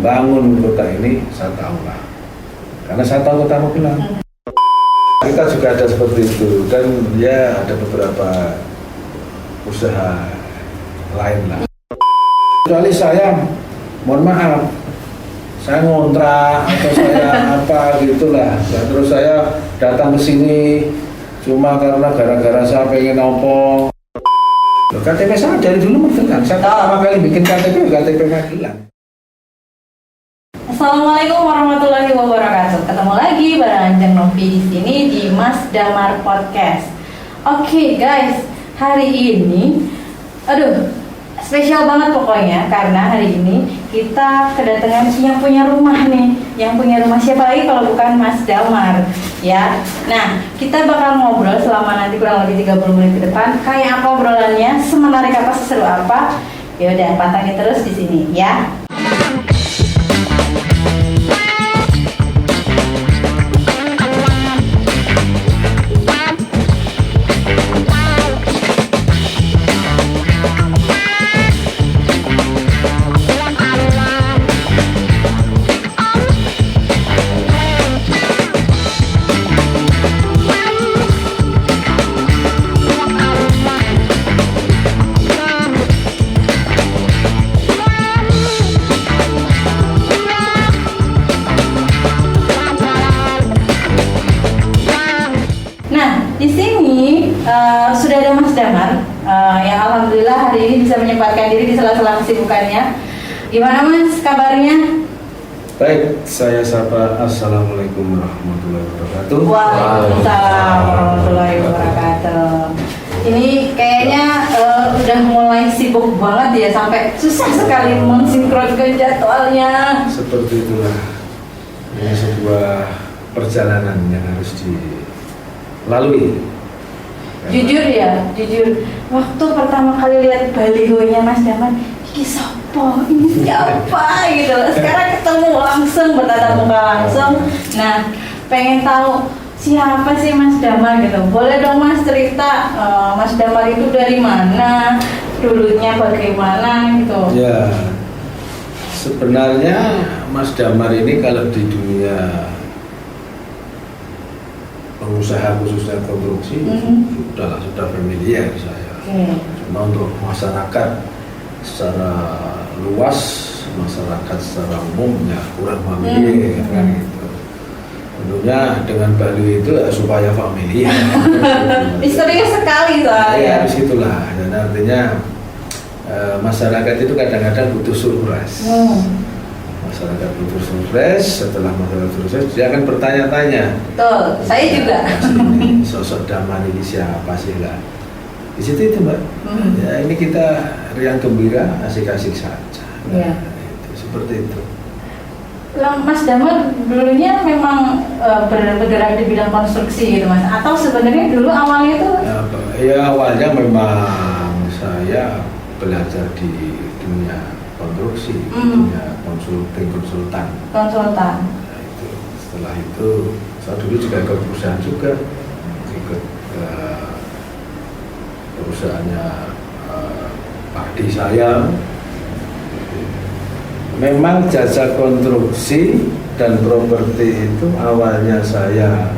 membangun kota ini saya tahu lah, karena saya tahu kota Magelang. Kita juga ada seperti itu, dan ya ada beberapa usaha lain lah. Kecuali saya, mohon maaf, saya ngontrak atau saya apa gitulah. Ya, terus saya datang ke sini cuma karena gara-gara saya pengen nopo. KTP saya dari dulu Magelang. Saya pertama kali bikin KTP Magelang. Assalamualaikum warahmatullahi wabarakatuh. Ketemu lagi bareng Anjang Novi di sini di Mas Damar Podcast. Oke guys, hari ini, spesial banget pokoknya karena hari ini kita kedatangan yang punya rumah nih. Yang punya rumah siapa lagi kalau bukan Mas Damar, ya. Nah, kita bakal ngobrol selama nanti kurang lebih 30 menit ke depan. Kayak apa obrolannya, semenarik apa, seseru apa? Ya udah, pantangin terus di sini, ya. Sudah ada Mas Damar yang alhamdulillah hari ini bisa menyempatkan diri di sela-sela kesibukannya. Gimana Mas kabarnya? Baik, saya sapa. Assalamualaikum warahmatullahi wabarakatuh. Waalaikumsalam warahmatullahi wabarakatuh. Ini kayaknya udah mulai sibuk banget ya, sampai susah sekali mensinkronkan jadwalnya. Seperti itulah, ini sebuah perjalanan yang harus dilalui. Jujur, waktu pertama kali lihat balihonya Mas Damar, ini siapa? Ini siapa? Gitu. Sekarang ketemu langsung, bertatap muka langsung. Nah, pengen tahu siapa sih Mas Damar gitu. Boleh dong Mas cerita Mas Damar itu dari mana, dulunya bagaimana gitu. Ya, sebenarnya Mas Damar ini kalau di dunia pengusaha khususnya konstruksi sudah familiar saya. Cuma untuk masyarakat secara luas, masyarakat secara umum ya kurang familiar kan gitu. Tentunya dengan Bali itu ya, supaya familiar. Misterius sekali soalnya. Ya, disitulah. Dan artinya masyarakat itu kadang-kadang butuh surprise. Masyarakat butuh surprise, setelah masyarakat surprise dia akan bertanya-tanya. Betul, saya juga. Sosok Damar ini siapa sih lah? Di situ itu Mbak. Ya ini kita riang gembira, asik-asik saja. Nah, seperti itu. Mas Damar dulunya memang bergerak di bidang konstruksi gitu Mas? Atau sebenarnya dulu awalnya itu? Ya awalnya memang saya belajar di dunia konstruksi, dunia konsultan. Konsultan. Nah, itu. Setelah itu saya dulu juga ikut perusahaan juga, ikut perusahaannya Pak D saya. Memang jasa konstruksi dan properti itu awalnya saya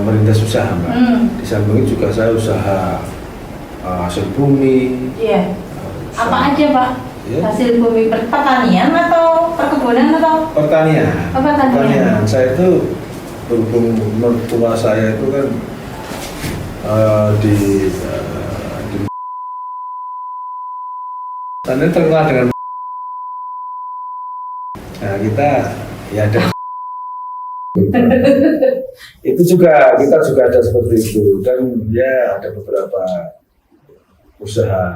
merintis usaha Mbak. Di samping juga saya usaha hasil bumi. Iya. Apa aja Pak? Ya. Hasil bumi pertanian atau perkebunan atau? Pertanian. Oh, pertanian. Saya itu berhubung mertua saya itu kan di terkenal dengan. Nah kita ya ada. Itu juga kita juga ada seperti itu, dan ya ada beberapa usaha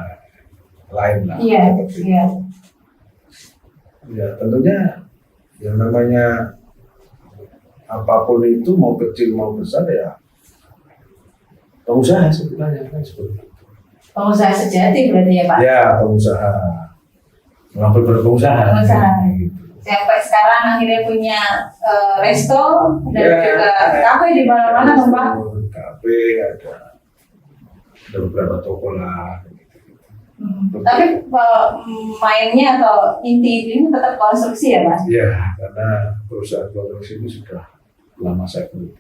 lain lah. Iya. Ya tentunya yang namanya apapun itu mau kecil mau besar ya pengusaha sebenarnya kan seperti itu. Pengusaha sejati berarti ya Pak? Ya pengusaha, mengambil berpengusaha. Gitu. Sampai sekarang akhirnya punya resto dan juga kafe di mana-mana dong Pak? Kafe ada beberapa toko lah. Tapi mainnya atau inti ini tetap konstruksi ya Mas? Iya, karena perusahaan konstruksi itu sudah lama saya geluti.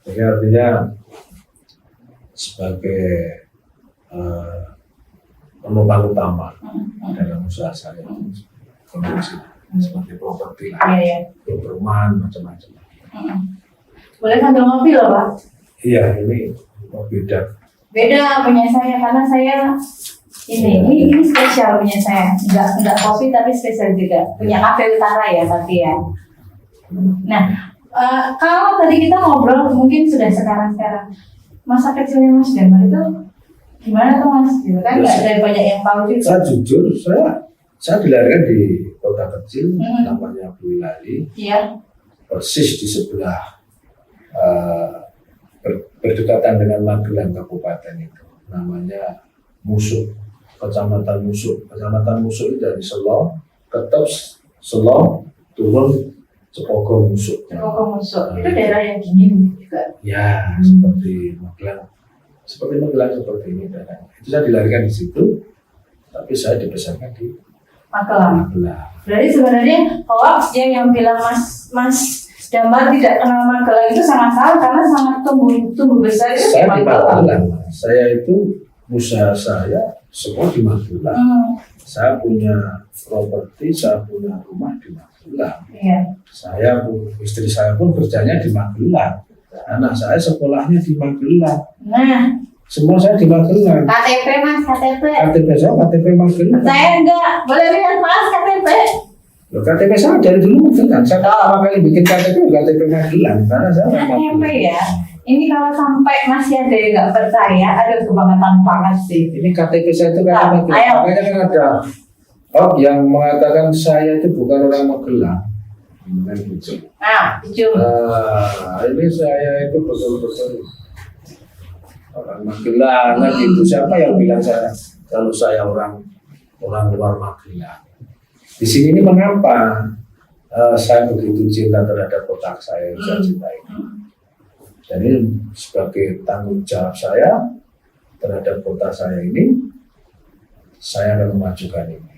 Jadi artinya sebagai penumpang utama dalam usaha saya konstruksi seperti properti lah, perumahan macam-macam. Boleh sambil ngopi loh Pak? Iya, ini beda. Beda punya saya karena saya ini spesial punya saya, enggak kopi tapi spesial juga, punya kafe utara ya tapi ya. Nah, kalau tadi kita ngobrol mungkin sudah sekarang masa kecilnya Mas Damar itu gimana tuh Mas? Gitu kan nggak ada banyak yang tahu juga. Saya jujur, saya dilahirkan di kota kecil namanya Boyolali. Iya. Persis di sebelah berdekatan dengan Magelang Kabupaten itu, namanya Musuh. Kecamatan Musuh itu dari Selong, Ketep, Selong, turun Cepoko Musuh. Cepoko Musuh, itu daerah yang dingin juga. Ya, seperti Magelang seperti ini daerahnya. Itu saya dilahirkan di situ, tapi saya dibesarkan di Magelang. Berarti sebenarnya hoax yang bilang Mas Damar tidak kenal Magelang itu sangat salah karena sangat tumbuh besar itu di Magelang. Saya itu usaha saya semua di Magelang. Saya punya properti, saya punya rumah di Magelang. Iya. Istri saya pun kerjanya di Magelang. Anak saya sekolahnya di Magelang. Nah, semua saya di Magelang. KTP Mas, KTP saya KTP Magelang. Saya enggak, boleh lihat Mas KTP. Loh, KTP saya dari dulu Magelang. Saya pertama kali bikin KTP Magelang karena saya KTP ya. Ini kalau sampai masih ada yang nggak percaya, ada kebangetan banget sih. Ini KTP saya itu kan Magelang. Makanya kan ada yang mengatakan saya itu bukan orang Magelang. Ini saya itu betul-betul orang Magelang. Gitu. Siapa yang bilang kalau saya orang luar Magelang? Di sini ini mengapa saya begitu cinta terhadap kota saya yang saya cintai? Jadi sebagai tanggung jawab saya terhadap kota saya ini, saya akan memajukan ini.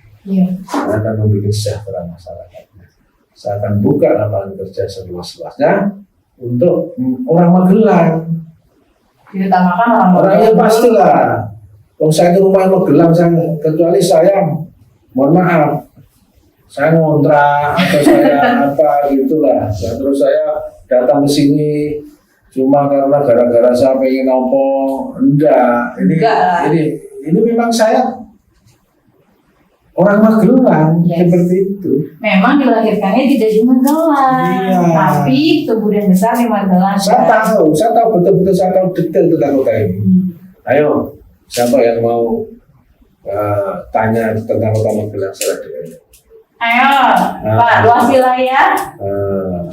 Saya akan membuat sejahtera masyarakatnya. Saya akan buka lapangan kerja seluas-luasnya untuk orang Magelang. Diutamakan orang yang pastilah. Kalau saya ke rumah Magelang, kecuali saya, mohon maaf, saya ngontrak atau saya apa gitulah. Terus saya datang ke sini cuma karena gara-gara saya pengen nopo, enggak. Ini memang saya orang Magelang, seperti itu. Memang dilahirkannya tidak di Magelang, tapi tumbuh dan besar di Magelang. Saya tahu betul-betul, saya tahu detail tentang kota ini. Ayo, siapa yang mau tanya tentang kota Magelang secara Ayo, Pak, luas wilayah.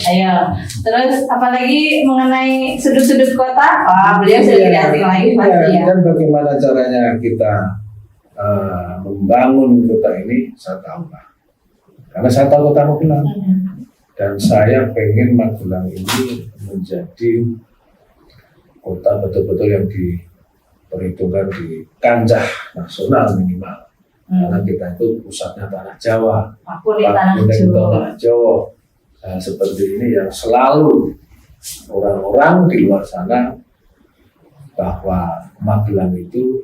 Ayo, terus apalagi mengenai sudut-sudut kota? Beliau sudah tidak asing lagi pasti ya. Dan bagaimana caranya kita membangun kota ini, saya tahu lah. Karena saya tahu kota Magelang. Dan saya pengen Magelang ini menjadi kota betul-betul yang diperhitungkan di kancah nasional minimal. Karena kita itu pusatnya tanah Jawa, tanah Jawa. Nah, seperti ini yang selalu orang-orang di luar sana bahwa Magelang itu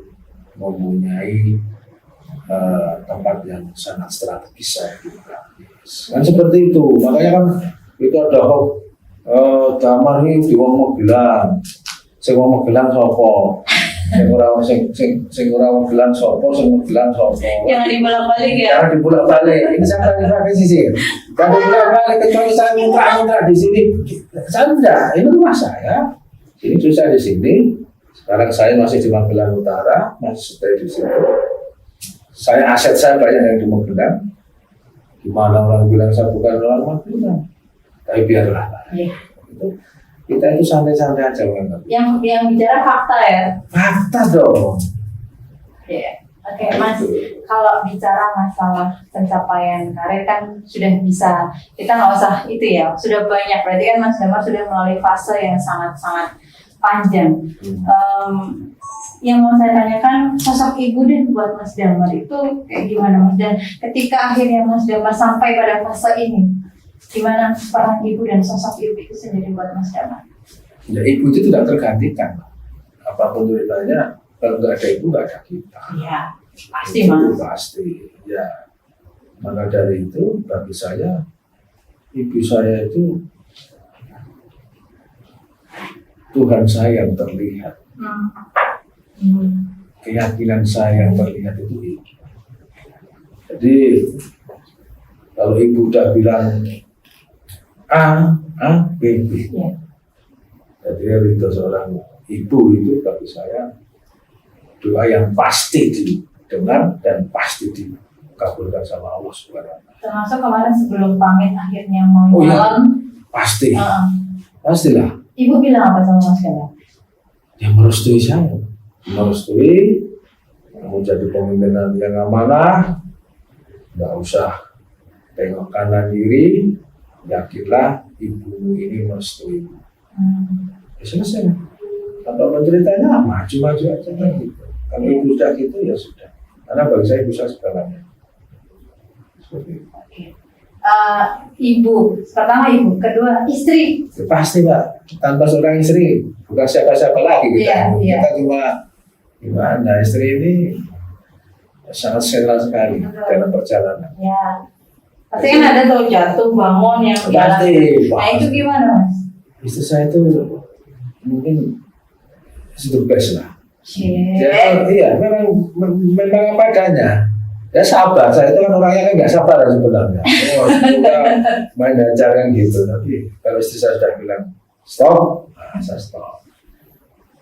mempunyai tempat yang sangat strategis saya kira. Kan seperti itu. Makanya kan itu ada Damar ini di Magelang. Sing Magelang sopo? Sing ora Magelang sopo? Jangan dibolak-balik ya. Jangan dibolak-balik. Ini saya tanya ke sisi. Jangan dibolak-balik kecuali saya ngontrak di sini. Saya enggak. Ini rumah saya. Ini susah di sini. Sekarang saya masih di Magelang Utara, masih stay di situ. Aset saya banyak yang di Magelang. Gimana orang bilang saya bukan orang Magelang? Tapi biarlah. Kita itu santai-santai aja kan. Yang bicara fakta ya. Fakta dong. Oke, Mas. Kalau bicara masalah pencapaian karir kan sudah bisa. Kita nggak usah itu ya. Sudah banyak. Berarti kan Mas Damar sudah melalui fase yang sangat-sangat panjang. yang mau saya tanyakan, sosok ibu deh buat Mas Damar itu kayak gimana Mas? Dan ketika akhirnya Mas Damar sampai pada fase ini, gimana peran ibu dan sosok ibu itu sendiri buat Mas Damar? Ya ibu itu tidak tergantikan. Apapun ceritanya, kalau nggak ada ibu nggak ada kita. Iya, pasti Itu Mas. pasti. Ya, maka dari itu bagi saya, ibu saya itu Tuhan saya yang terlihat. Keyakinan saya yang terlihat itu ibu. Jadi kalau ibu udah bilang A, B, B. Ya. Jadi itu seorang ibu itu bagi saya doa yang pasti didengar dan pasti dikabulkan sama Allah Subhanahu. Termasuk kemarin sebelum pamit akhirnya mau Oh, iya. jalan, Pasti, pastilah. ibu bilang apa sama Mas Damar? Yang merestui saya, merestui, kamu jadi pemimpin yang amanah, nggak usah tengok kanan kiri, yakinlah ibumu ini merestui. Ya selesai. Kalau ceritanya maju-maju aja kan gitu. Kalau ibu sudah gitu ya sudah. Karena bagi saya ibu saya segalanya. Seperti itu. Ibu, pertama ibu, kedua istri. Ya, pasti Pak, tanpa seorang istri bukan siapa-siapa lagi kita. Iya. Kita cuma gimana, istri ini sangat sentral sekali dalam perjalanan. Ya, pasti kan ada tuh jatuh bangun yang Pasti, Nah itu gimana Mas? Istri saya itu mungkin the best lah. Cie. Iya, memang apa adanya. Ya sabar, saya itu kan orangnya kan nggak sabar sebenarnya. Suka main ajar kan gitu. Tapi kalau istri saya sudah bilang stop, saya stop.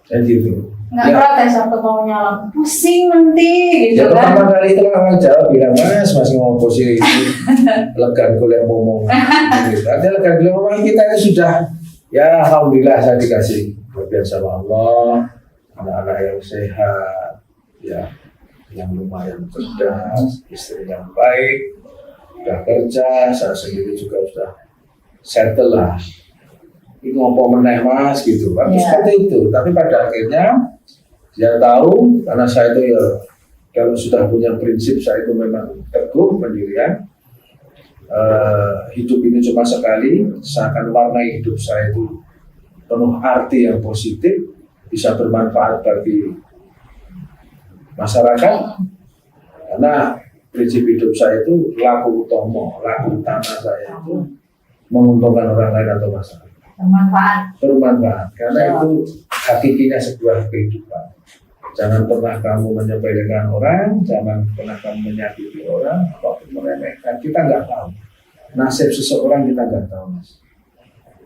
Saya gitu. Nggak protes waktu mau nyala, pusing nanti gitu Ya kan? pertama kali itu kan orang Jawa bilang mas ngomong posisi itu legan kuliah ngomong. Gitu. Artinya legan kuliah ngomong kita ini sudah ya alhamdulillah saya dikasih kelebihan sama Allah, anak-anak yang sehat, ya yang lumayan cerdas, istri yang baik, sudah kerja, saya sendiri juga sudah settle lah. Ini ngomong meneh mas gitu, kan seperti itu. Tapi pada akhirnya dia tahu karena saya itu ya kalau sudah punya prinsip saya itu memang teguh pendirian. Hidup ini cuma sekali, saya akan warnai hidup saya itu penuh arti yang positif, bisa bermanfaat bagi masyarakat, karena prinsip hidup saya itu laku utama saya itu menguntungkan orang lain atau masyarakat. Bermanfaat, karena itu hakikinya sebuah kehidupan. Jangan pernah kamu menyepelekan orang, jangan pernah kamu menyakiti orang, apapun meremehkan. Kita nggak tahu nasib seseorang, kita nggak tahu mas.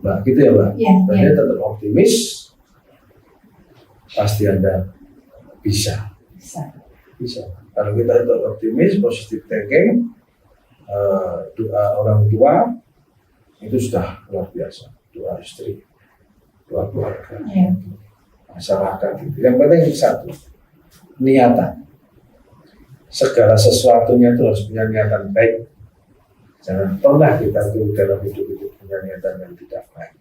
Mbak, gitu ya mbak. Jadi tetap optimis, pasti Anda bisa. Kalau kita tetap optimis, positif thinking, doa orang tua itu sudah luar biasa. Doa istri, doa keluarga, masyarakat itu. Yang penting satu, niatan. Segala sesuatunya itu harus punya niatan baik. Jangan pernah kita tuh dalam hidup itu punya niatan yang tidak baik.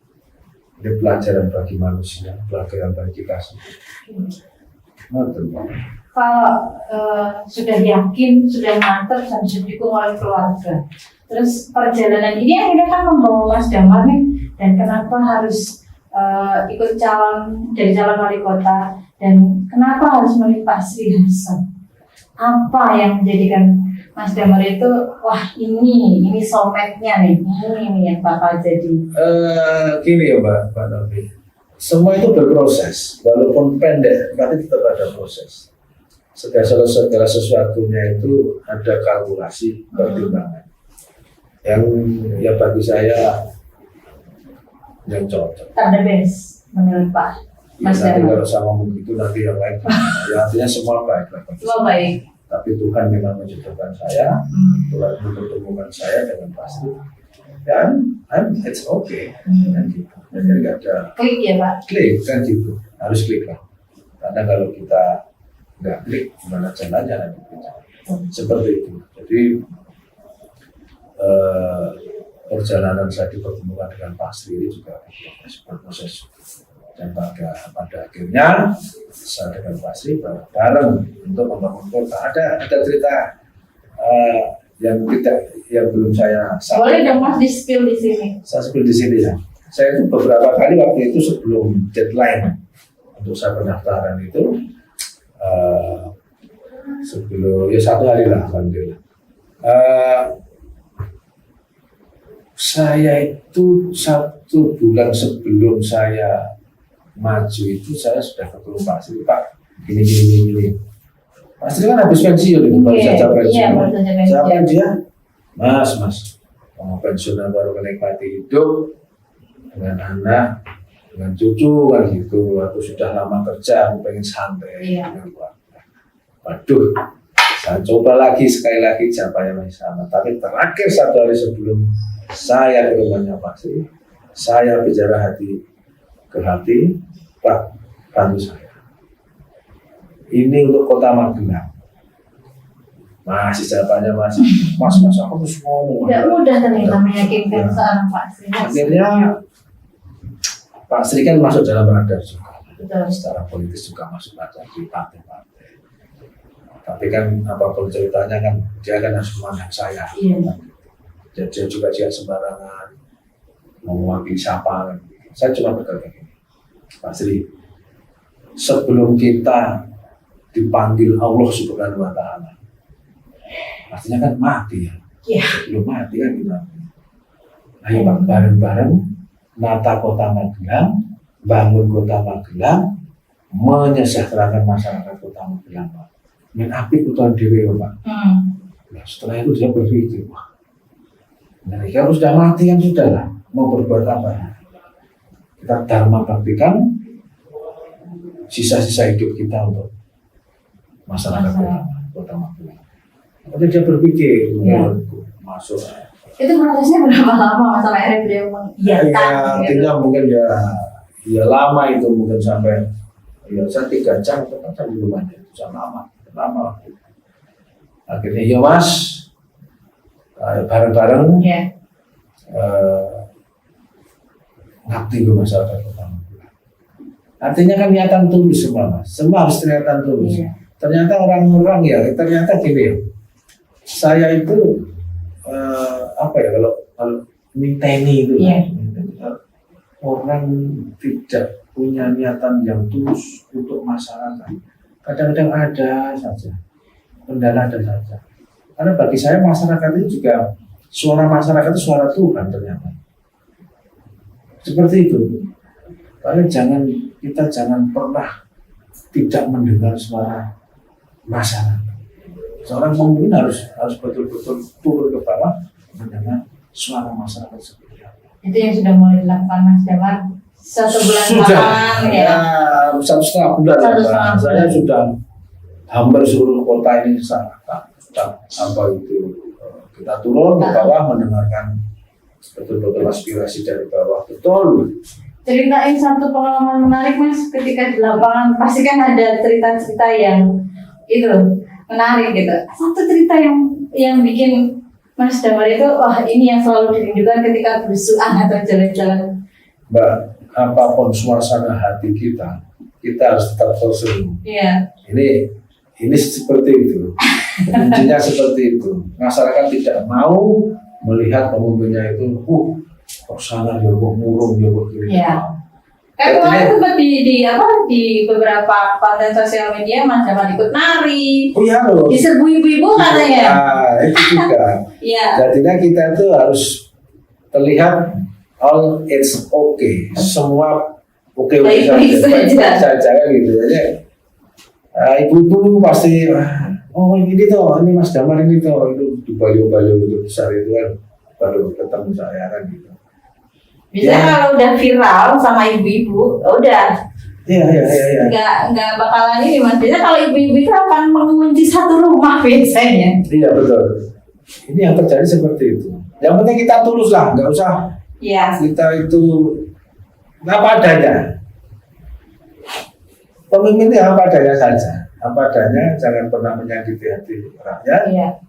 Ini pelajaran bagi manusia, pelajaran bagi kita semua. Kalau sudah yakin, sudah mantap, dan sudah didukung oleh keluarga, terus perjalanan ini akhirnya kan membawa Mas Damar nih, dan kenapa harus ikut jadi calon wali kota, dan kenapa harus menimpa Sri Hasan? Apa yang menjadikan Mas Damar itu, wah ini soulmate-nya nih, ini yang bakal jadi. Gini ya Mbak Novi, semua itu berproses, walaupun pendek, tapi tetap ada proses. Segala sesuatunya itu ada kalkulasi pertimbangan. Yang ya bagi saya yang cocok. The best menurut Pak Mas Nanti Damar. kalau sama begitu nanti yang lain, ya artinya semua baik. Semua baik. Tapi Tuhan memang menjodohkan saya, Tuhan mempertemukan saya dengan pasti. Dan it's okay. Kan gitu. Jadi nggak ada Klik ya Pak. klik kan gitu, harus klik lah. Karena kalau kita nggak klik, gimana jalannya nanti kita. Seperti itu. Jadi perjalanan saya dipertemukan dengan Pak Sri ini juga berproses. Dan pada akhirnya saya dengan Pak Sri bareng untuk membangun kota. Ada cerita yang belum saya sampaikan. Boleh dong Mas di-spill di sini. Saya spill di sini ya. Saya itu beberapa kali waktu itu sebelum deadline untuk saya pendaftaran itu sebelum ya 1 hari lah alhamdulillah. Saya itu 1 bulan sebelum saya maju itu saya sudah ketemu Pak Sri, Pak gini. Pak Sri kan habis pensiun itu baru saja pensiun. Siapa dia? Mas, mau pensiun baru menikmati hidup dengan anak, dengan cucu kan gitu. Aku sudah lama kerja, aku pengen santai dengan keluarga. Waduh, saya coba lagi sekali lagi capaian yang sama. Tapi terakhir 1 hari sebelum saya ke rumahnya Pak Sri, saya bicara hati ke hati, Pak, bantu saya. Ini untuk Kota Magelang. Masih jawabannya mas, aku harus ngomong. Tidak mudah ternyata meyakinkan seorang Pak Sri. Akhirnya Pak Sri kan masuk dalam radar juga. Betul. Secara politis juga masuk radar di partai-partai. Tapi kan apapun ceritanya kan dia kan harus memandang saya. Iya. Jadi dia juga tidak sembarangan mau mewakili siapa. Saya cuma berkata gini, Pak Sri, sebelum kita dipanggil Allah Subhanahu wa Ta'ala, artinya kan mati ya. Iya. Sebelum mati kan kita. Ayo Pak, bareng-bareng nata Kota Magelang, bangun Kota Magelang, menyejahterakan masyarakat Kota Magelang, Pak. Men api kutuan dewe, Pak. Nah, setelah itu dia berpikir, wah, nah, kalau sudah mati kan sudah lah, mau berbuat apa ya? Kita dharma baktikan sisa-sisa hidup kita untuk masyarakat Kota Magelang. Waktu dia berpikir, masuk. Itu prosesnya berapa lama Mas sampai akhirnya beliau mengiyakan? Ya, artinya mungkin ya lama itu mungkin sampai saya 3 jam di rumahnya itu lama. Akhirnya ya Mas, bareng-bareng ngabdi ke masyarakat Kota Magelang. Artinya kan niatan tulus semua Mas, semua harus niatan tulus. Ternyata orang-orang ternyata gini ya. Saya itu apa ya kalau niteni itu orang tidak punya niatan yang tulus untuk masyarakat. Kadang-kadang ada saja, kendala ada saja. Karena bagi saya masyarakat itu juga suara masyarakat itu suara Tuhan ternyata. Seperti itu. Makanya kita jangan pernah tidak mendengar suara masyarakat. Seorang pemimpin harus betul-betul turun ke bawah mendengar suara masyarakat seperti apa. Itu yang sudah mulai dilakukan Mas Damar 1 bulan belakangan ya. 1,5 bulan. Saya sudah hampir seluruh kota ini kita turun ke bawah mendengarkan betul-betul aspirasi dari bawah. Betul. Ceritain satu pengalaman menarik Mas ketika di lapangan, pasti kan ada cerita-cerita yang itu menarik gitu. Satu cerita yang bikin Mas Damar itu, wah ini yang selalu dirindukan ketika berusuhan atau jalan-jalan. Mbak, apapun suasana hati kita harus tetap tersenyum. Iya. Ini seperti itu. Kuncinya seperti itu. Masyarakat tidak mau melihat pemimpinnya itu, kok sana dia kok murung dia kok kiri. Iya. Kayak kemarin sempat di beberapa konten sosial media Mas Damar ikut nari. Oh iya loh. Diserbu ibu-ibu katanya. Itu juga. Iya. Jadinya kita tuh harus terlihat all it's okay. Semua oke saja gitu aja. Ibu-ibu pasti ini Mas Damar ini tuh itu di baliho-baliho itu besar itu kan baru ketemu saya kan gitu. Biasanya kalau udah viral sama ibu-ibu, udah. Iya. Nggak bakalan ini Mas. Biasanya kalau ibu-ibu itu akan mengunci satu rumah biasanya. Iya betul. Ini yang terjadi seperti itu. Yang penting kita tulus lah, nggak usah. Iya. Kita itu apa adanya. Pemimpin itu apa adanya saja. Apa adanya, jangan pernah menyakiti hati rakyat. Iya.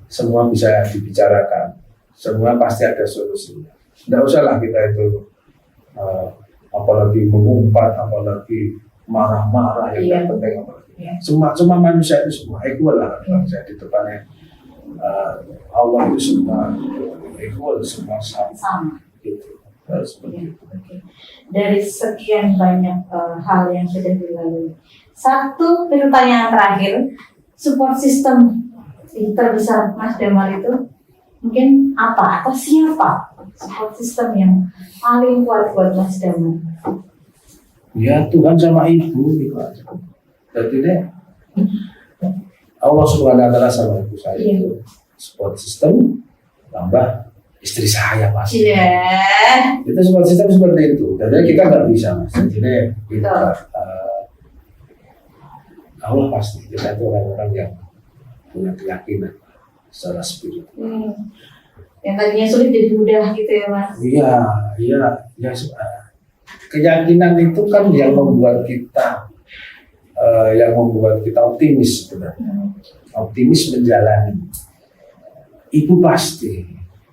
Semua bisa dibicarakan. Semua pasti ada solusinya. Nggak usah lah kita itu apalagi mengumpat, apalagi marah-marah yang tidak penting apalagi. Semua manusia itu semua equal lah, saya di depannya Allah itu semua equal, semua sama. Gitu. Seperti itu. Dari sekian banyak hal yang sudah dilalui, satu pertanyaan terakhir, support system terbesar Mas Damar itu mungkin apa atau siapa support system yang paling kuat buat Mas Damar? Ya Tuhan sama Ibu gitu aja. Jadi deh Allah Subhanahu wa Ta'ala sama Ibu saya itu support system tambah istri saya pasti. Itu support system seperti itu. Jadi kita nggak bisa Mas. Jadi kita Allah pasti kita itu orang-orang yang punya keyakinan secara spiritual. Yang tadinya sulit jadi mudah gitu ya Mas? Iya. Keyakinan itu kan yang membuat kita optimis sebenarnya. Optimis menjalani. Ibu pasti,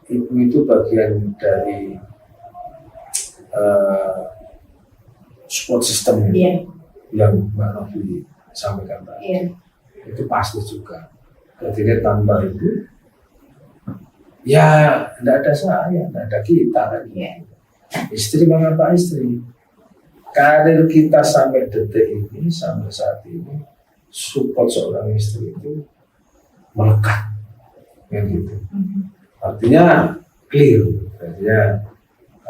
ibu itu bagian dari support system yang Mbak Novi sampaikan tadi. Itu pasti juga. Jadi tanpa ibu, ya tidak ada saya, tidak ada kita kan. Istri mengapa istri? Karir kita sampai detik ini, sampai saat ini, support seorang istri itu melekat, kan gitu. Artinya clear, artinya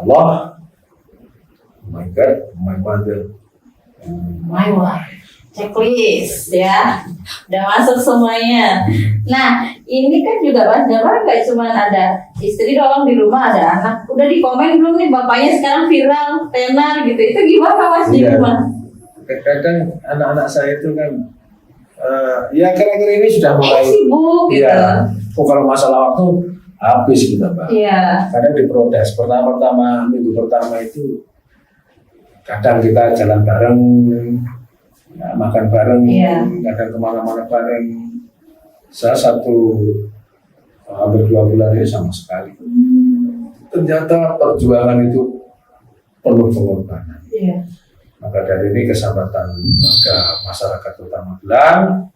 Allah, my God, my mother, my wife. Checklist ya, udah masuk semuanya. Nah ini kan juga Mas Damar nggak cuma ada istri doang di rumah, ada anak. Udah di komen belum nih bapaknya sekarang viral, tenar gitu. Itu gimana Mas di rumah? Kadang anak-anak saya itu kan, ya kira-kira ini sudah mulai sibuk gitu. Ya, kalau masalah waktu habis kita Mbak. Kadang diprotes. Minggu pertama itu kadang kita jalan bareng. Ya, makan bareng, kadang kemana-mana bareng. Saya hampir 2 bulan ini sama sekali. Ternyata perjuangan itu penuh pengorbanan. Maka dari ini kesempatan warga masyarakat Kota Magelang,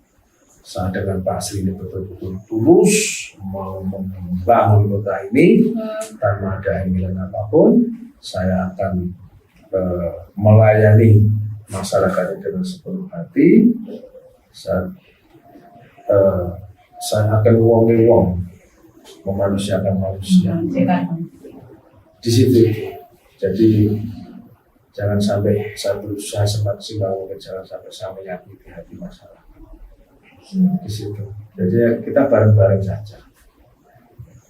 saya dengan Pak Sri ini betul-betul tulus mau membangun kota ini tanpa ada impian apapun. Saya akan melayani masyarakat dengan sepenuh hati. Saya akan wong memanusiakan manusia di situ. Jadi jangan sampai saya berusaha semaksimal mungkin, jangan sampai saya menyakiti hati masyarakat di situ. Jadi kita bareng-bareng saja.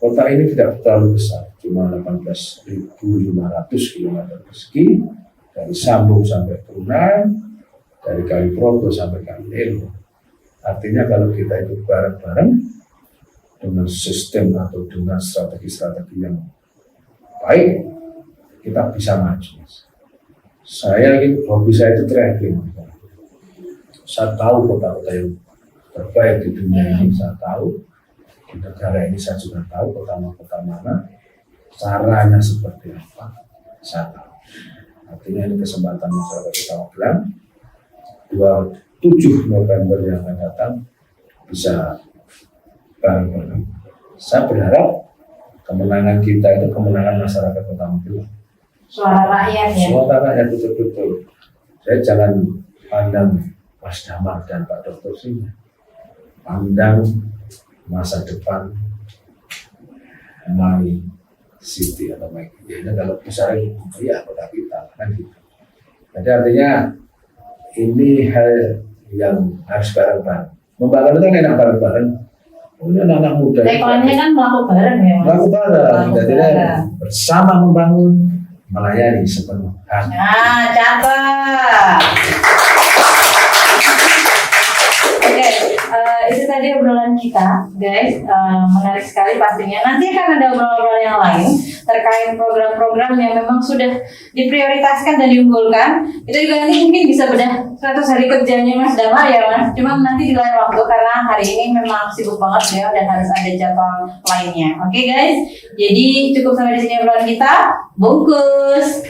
Kota ini tidak terlalu besar, cuma 18.500 km persegi. Dari Sambung sampai Tunan, dari Kaliprogo sampai Kalilelo. Artinya kalau kita itu bareng-bareng dengan sistem atau dengan strategi-strategi yang baik, kita bisa maju. Hobi saya itu traveling. Saya tahu kota-kota yang terbaik di dunia ini, saya tahu. Di negara ini saya juga tahu kota-kota mana, caranya seperti apa, saya tahu. Artinya ini kesempatan masyarakat Kota Magelang 27 November yang akan datang bisa bareng-bareng. Saya berharap kemenangan kita itu kemenangan masyarakat Kota Magelang. Suara rakyat ya. Suara rakyat betul-betul. Saya jangan pandang Mas Damar dan Pak Dr. Sina. Pandang masa depan City atau ya kalau besar ya kota kita kan gitu. Jadi artinya ini hal yang harus bareng-bareng. Membangun itu kan enak bareng-bareng. Punya anak muda. Tekoannya kan melakukan bareng ya. Melakukan bareng. Jadi bersama membangun, melayani sepenuh hati. Nah, catat. Itu tadi obrolan kita, guys. Menarik sekali pastinya. Nanti akan ada obrolan-obrolan yang lain terkait program-program yang memang sudah diprioritaskan dan diunggulkan. Itu juga nanti mungkin bisa bedah 100 hari kerjanya Mas Damar ya Mas. Cuma nanti di lain waktu karena hari ini memang sibuk banget ya dan harus ada jadwal lainnya. Oke guys, jadi cukup sampai di sini obrolan kita. Bungkus.